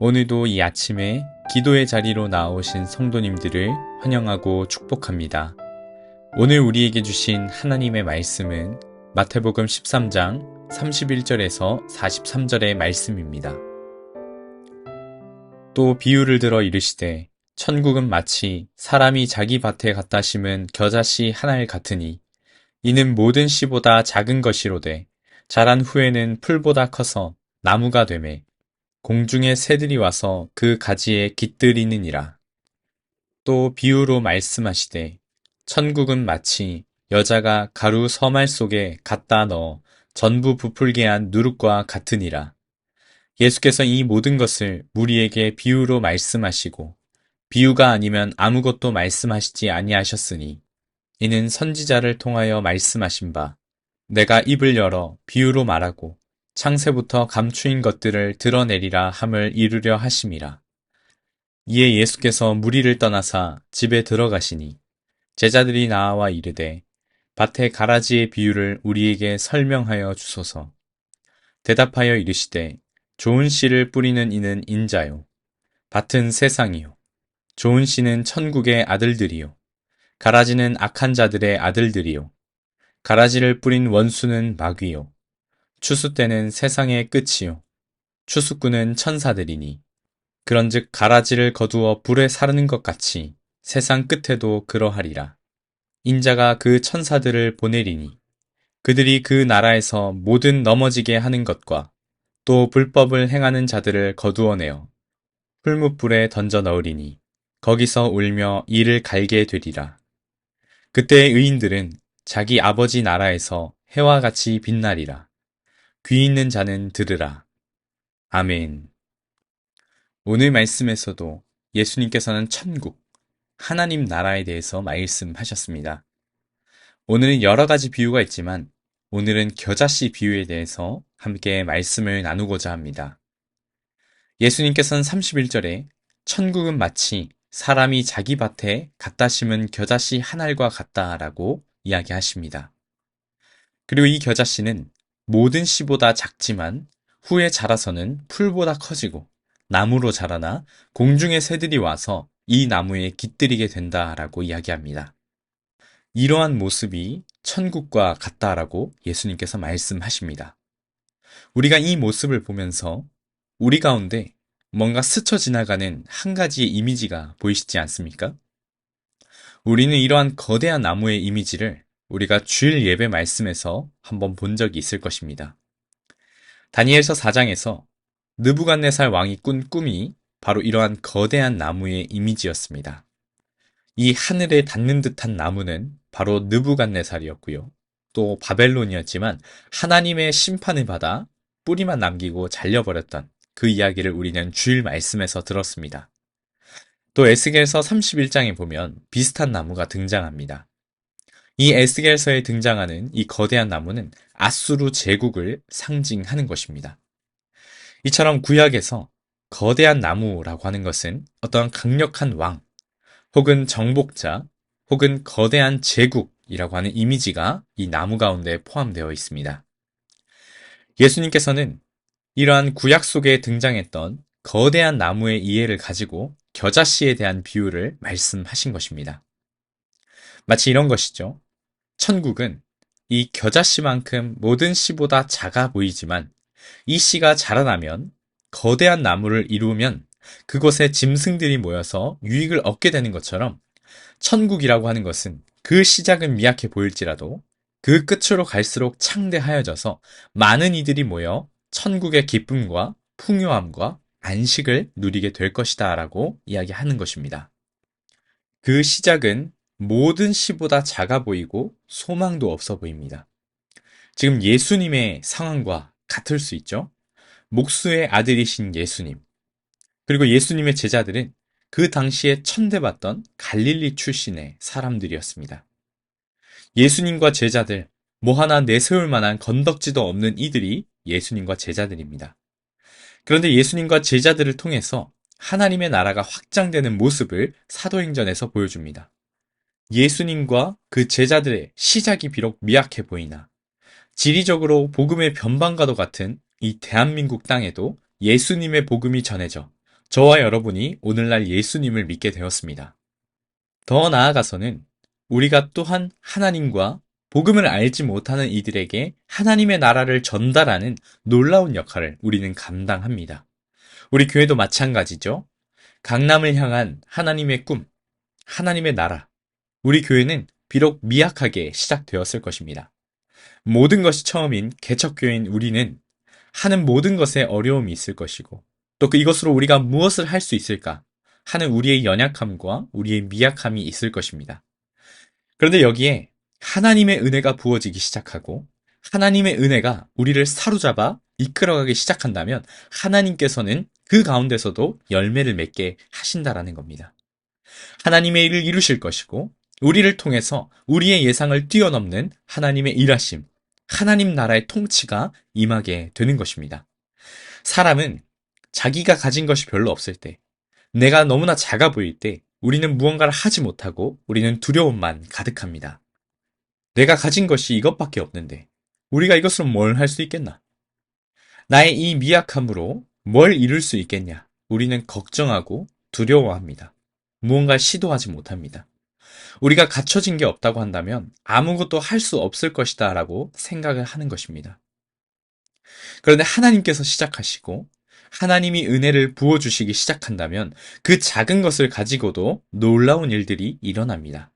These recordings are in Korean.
오늘도 이 아침에 기도의 자리로 나오신 성도님들을 환영하고 축복합니다. 오늘 우리에게 주신 하나님의 말씀은 마태복음 13장 31절에서 43절의 말씀입니다. 또 비유를 들어 이르시되 천국은 마치 사람이 자기 밭에 갖다 심은 겨자씨 하나를 같으니 이는 모든 씨보다 작은 것이로되 자란 후에는 풀보다 커서 나무가 되매 공중의 새들이 와서 그 가지에 깃들이느니라. 또 비유로 말씀하시되 천국은 마치 여자가 가루 서말 속에 갖다 넣어 전부 부풀게 한 누룩과 같으니라. 예수께서 이 모든 것을 무리에게 비유로 말씀하시고 비유가 아니면 아무것도 말씀하시지 아니하셨으니 이는 선지자를 통하여 말씀하신 바 내가 입을 열어 비유로 말하고 창세부터 감추인 것들을 드러내리라 함을 이루려 하심이라. 이에 예수께서 무리를 떠나사 집에 들어가시니 제자들이 나와 이르되 밭의 가라지의 비유를 우리에게 설명하여 주소서. 대답하여 이르시되 좋은 씨를 뿌리는 이는 인자요 밭은 세상이요 좋은 씨는 천국의 아들들이요 가라지는 악한 자들의 아들들이요 가라지를 뿌린 원수는 마귀요 추수 때는 세상의 끝이요 추수꾼은 천사들이니 그런즉 가라지를 거두어 불에 사르는 것 같이 세상 끝에도 그러하리라. 인자가 그 천사들을 보내리니 그들이 그 나라에서 모든 넘어지게 하는 것과 또 불법을 행하는 자들을 거두어내어 풀무불에 던져 넣으리니 거기서 울며 이를 갈게 되리라. 그때 의인들은 자기 아버지 나라에서 해와 같이 빛나리라. 귀 있는 자는 들으라. 아멘. 오늘 말씀에서도 예수님께서는 천국, 하나님 나라에 대해서 말씀하셨습니다. 오늘은 여러 가지 비유가 있지만 오늘은 겨자씨 비유에 대해서 함께 말씀을 나누고자 합니다. 예수님께서는 31절에 천국은 마치 사람이 자기 밭에 갖다 심은 겨자씨 한 알과 같다라고 이야기하십니다. 그리고 이 겨자씨는 모든 씨보다 작지만 후에 자라서는 풀보다 커지고 나무로 자라나 공중의 새들이 와서 이 나무에 깃들이게 된다라고 이야기합니다. 이러한 모습이 천국과 같다라고 예수님께서 말씀하십니다. 우리가 이 모습을 보면서 우리 가운데 뭔가 스쳐 지나가는 한 가지의 이미지가 보이시지 않습니까? 우리는 이러한 거대한 나무의 이미지를 우리가 주일 예배 말씀에서 한번 본 적이 있을 것입니다. 다니엘서 4장에서 느부갓네살 왕이 꾼 꿈이 바로 이러한 거대한 나무의 이미지였습니다. 이 하늘에 닿는 듯한 나무는 바로 느부갓네살이었고요. 또 바벨론이었지만 하나님의 심판을 받아 뿌리만 남기고 잘려버렸던 그 이야기를 우리는 주일 말씀에서 들었습니다. 또 에스겔서 31장에 보면 비슷한 나무가 등장합니다. 이 에스겔서에 등장하는 이 거대한 나무는 아수르 제국을 상징하는 것입니다. 이처럼 구약에서 거대한 나무라고 하는 것은 어떤 강력한 왕, 혹은 정복자, 혹은 거대한 제국이라고 하는 이미지가 이 나무 가운데 포함되어 있습니다. 예수님께서는 이러한 구약 속에 등장했던 거대한 나무의 이해를 가지고 겨자씨에 대한 비유를 말씀하신 것입니다. 마치 이런 것이죠. 천국은 이 겨자씨만큼 모든 씨보다 작아 보이지만 이 씨가 자라나면 거대한 나무를 이루면 그곳에 짐승들이 모여서 유익을 얻게 되는 것처럼 천국이라고 하는 것은 그 시작은 미약해 보일지라도 그 끝으로 갈수록 창대하여져서 많은 이들이 모여 천국의 기쁨과 풍요함과 안식을 누리게 될 것이다 라고 이야기하는 것입니다. 그 시작은 모든 시보다 작아 보이고 소망도 없어 보입니다. 지금 예수님의 상황과 같을 수 있죠. 목수의 아들이신 예수님, 그리고 예수님의 제자들은 그 당시에 천대받던 갈릴리 출신의 사람들이었습니다. 예수님과 제자들, 뭐 하나 내세울 만한 건덕지도 없는 이들이 예수님과 제자들입니다. 그런데 예수님과 제자들을 통해서 하나님의 나라가 확장되는 모습을 사도행전에서 보여줍니다. 예수님과 그 제자들의 시작이 비록 미약해 보이나 지리적으로 복음의 변방과도 같은 이 대한민국 땅에도 예수님의 복음이 전해져 저와 여러분이 오늘날 예수님을 믿게 되었습니다. 더 나아가서는 우리가 또한 하나님과 복음을 알지 못하는 이들에게 하나님의 나라를 전달하는 놀라운 역할을 우리는 감당합니다. 우리 교회도 마찬가지죠. 강남을 향한 하나님의 꿈, 하나님의 나라. 우리 교회는 비록 미약하게 시작되었을 것입니다. 모든 것이 처음인 개척교회인 우리는 하는 모든 것에 어려움이 있을 것이고 또 이것으로 우리가 무엇을 할 수 있을까 하는 우리의 연약함과 우리의 미약함이 있을 것입니다. 그런데 여기에 하나님의 은혜가 부어지기 시작하고 하나님의 은혜가 우리를 사로잡아 이끌어가기 시작한다면 하나님께서는 그 가운데서도 열매를 맺게 하신다라는 겁니다. 하나님의 일을 이루실 것이고 우리를 통해서 우리의 예상을 뛰어넘는 하나님의 일하심, 하나님 나라의 통치가 임하게 되는 것입니다. 사람은 자기가 가진 것이 별로 없을 때, 내가 너무나 작아 보일 때 우리는 무언가를 하지 못하고 우리는 두려움만 가득합니다. 내가 가진 것이 이것밖에 없는데 우리가 이것으로 뭘 할 수 있겠나? 나의 이 미약함으로 뭘 이룰 수 있겠냐? 우리는 걱정하고 두려워합니다. 무언가 시도하지 못합니다. 우리가 갖춰진 게 없다고 한다면 아무것도 할 수 없을 것이다 라고 생각을 하는 것입니다. 그런데 하나님께서 시작하시고 하나님이 은혜를 부어주시기 시작한다면 그 작은 것을 가지고도 놀라운 일들이 일어납니다.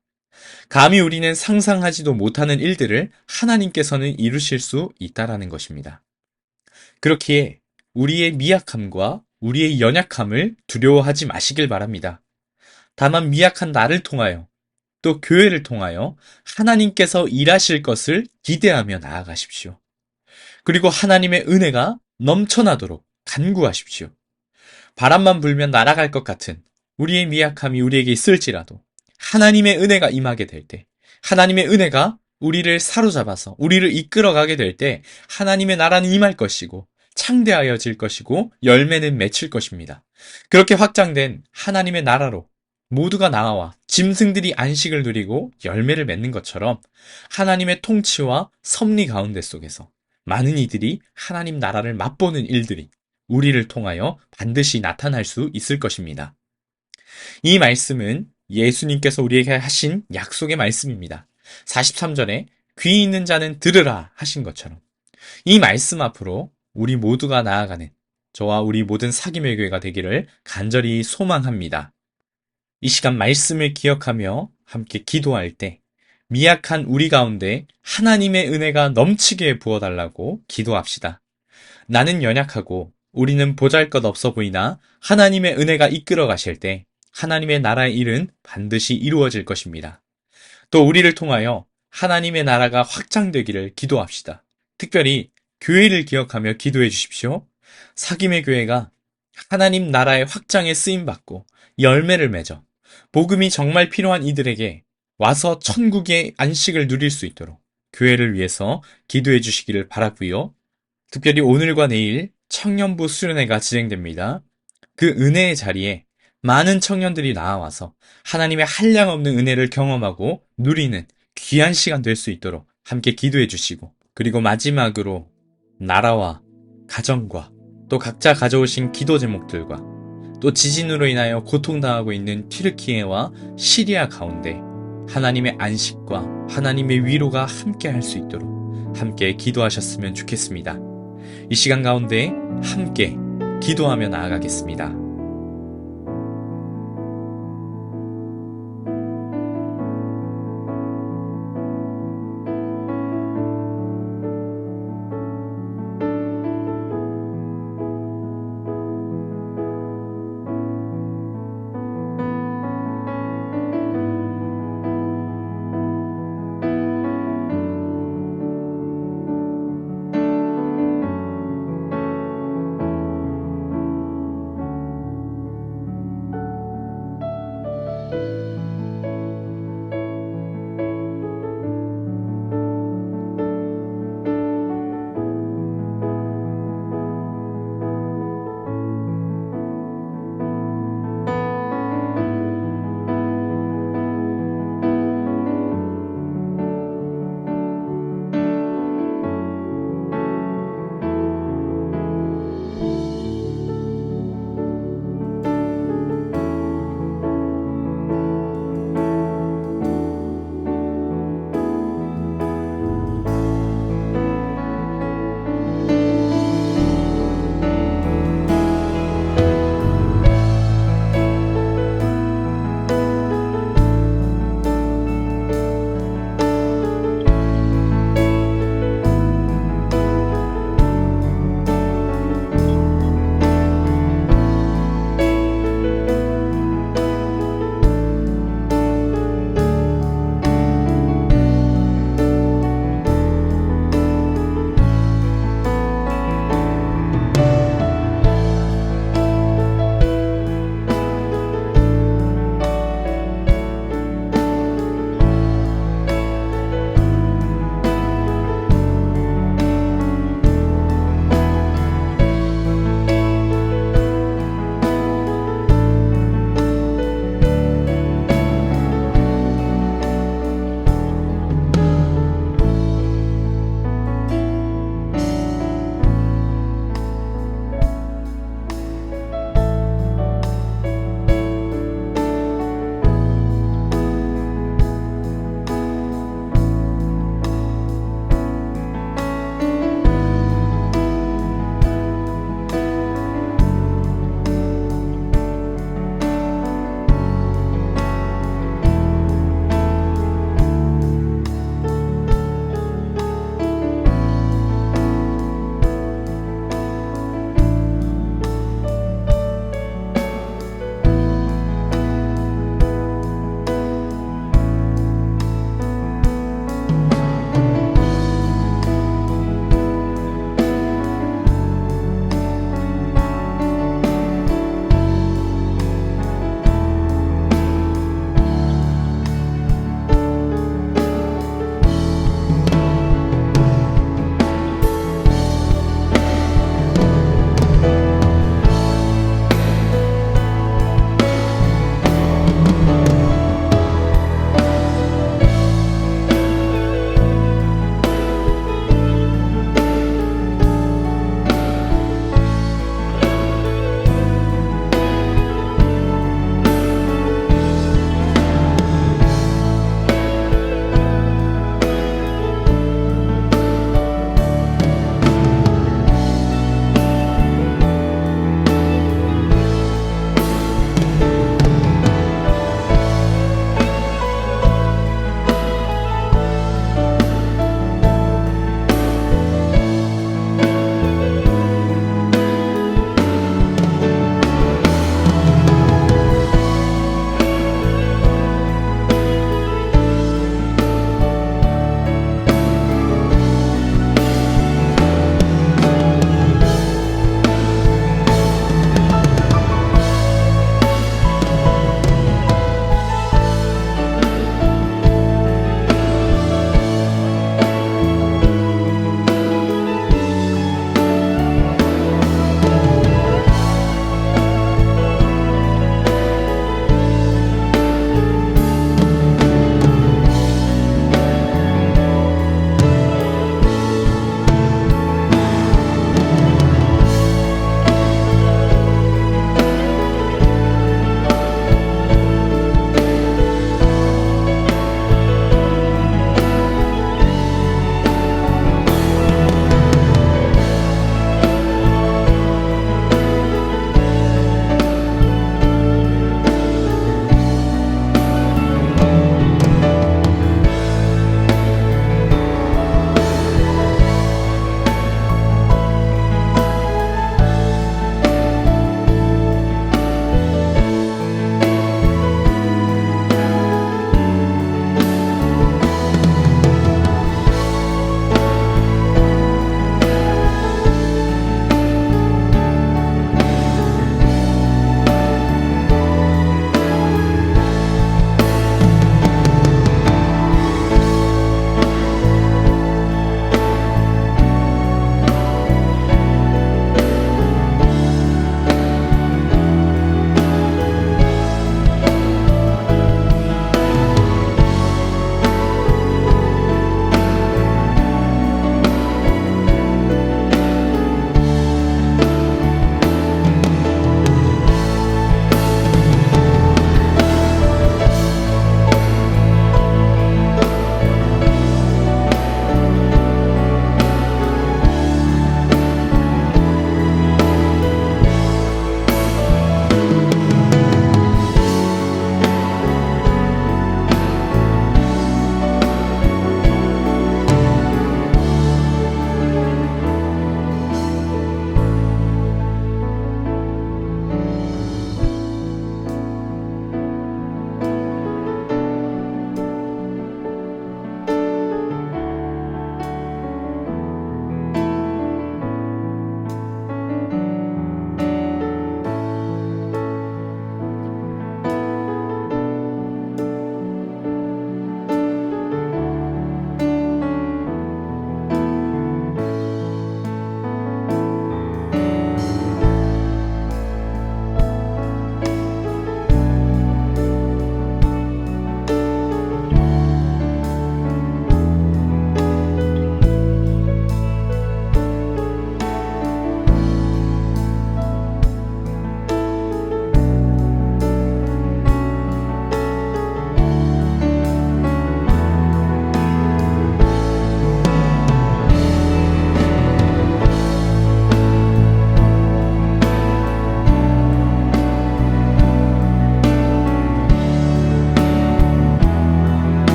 감히 우리는 상상하지도 못하는 일들을 하나님께서는 이루실 수 있다라는 것입니다. 그렇기에 우리의 미약함과 우리의 연약함을 두려워하지 마시길 바랍니다. 다만 미약한 나를 통하여 또 교회를 통하여 하나님께서 일하실 것을 기대하며 나아가십시오. 그리고 하나님의 은혜가 넘쳐나도록 간구하십시오. 바람만 불면 날아갈 것 같은 우리의 미약함이 우리에게 있을지라도 하나님의 은혜가 임하게 될 때, 하나님의 은혜가 우리를 사로잡아서 우리를 이끌어가게 될 때 하나님의 나라는 임할 것이고 창대하여질 것이고 열매는 맺힐 것입니다. 그렇게 확장된 하나님의 나라로 모두가 나와 짐승들이 안식을 누리고 열매를 맺는 것처럼 하나님의 통치와 섭리 가운데 속에서 많은 이들이 하나님 나라를 맛보는 일들이 우리를 통하여 반드시 나타날 수 있을 것입니다. 이 말씀은 예수님께서 우리에게 하신 약속의 말씀입니다. 43절에 귀 있는 자는 들으라 하신 것처럼 이 말씀 앞으로 우리 모두가 나아가는 저와 우리 모든 사귐의 교회가 되기를 간절히 소망합니다. 이 시간 말씀을 기억하며 함께 기도할 때 미약한 우리 가운데 하나님의 은혜가 넘치게 부어달라고 기도합시다. 나는 연약하고 우리는 보잘것없어 보이나 하나님의 은혜가 이끌어 가실 때 하나님의 나라의 일은 반드시 이루어질 것입니다. 또 우리를 통하여 하나님의 나라가 확장되기를 기도합시다. 특별히 교회를 기억하며 기도해 주십시오. 사귐의 교회가 하나님 나라의 확장에 쓰임받고 열매를 맺어 복음이 정말 필요한 이들에게 와서 천국의 안식을 누릴 수 있도록 교회를 위해서 기도해 주시기를 바라고요. 특별히 오늘과 내일 청년부 수련회가 진행됩니다. 그 은혜의 자리에 많은 청년들이 나와서 하나님의 한량없는 은혜를 경험하고 누리는 귀한 시간 될 수 있도록 함께 기도해 주시고 그리고 마지막으로 나라와 가정과 또 각자 가져오신 기도 제목들과 또 지진으로 인하여 고통당하고 있는 튀르키예와 시리아 가운데 하나님의 안식과 하나님의 위로가 함께 할 수 있도록 함께 기도하셨으면 좋겠습니다. 이 시간 가운데 함께 기도하며 나아가겠습니다.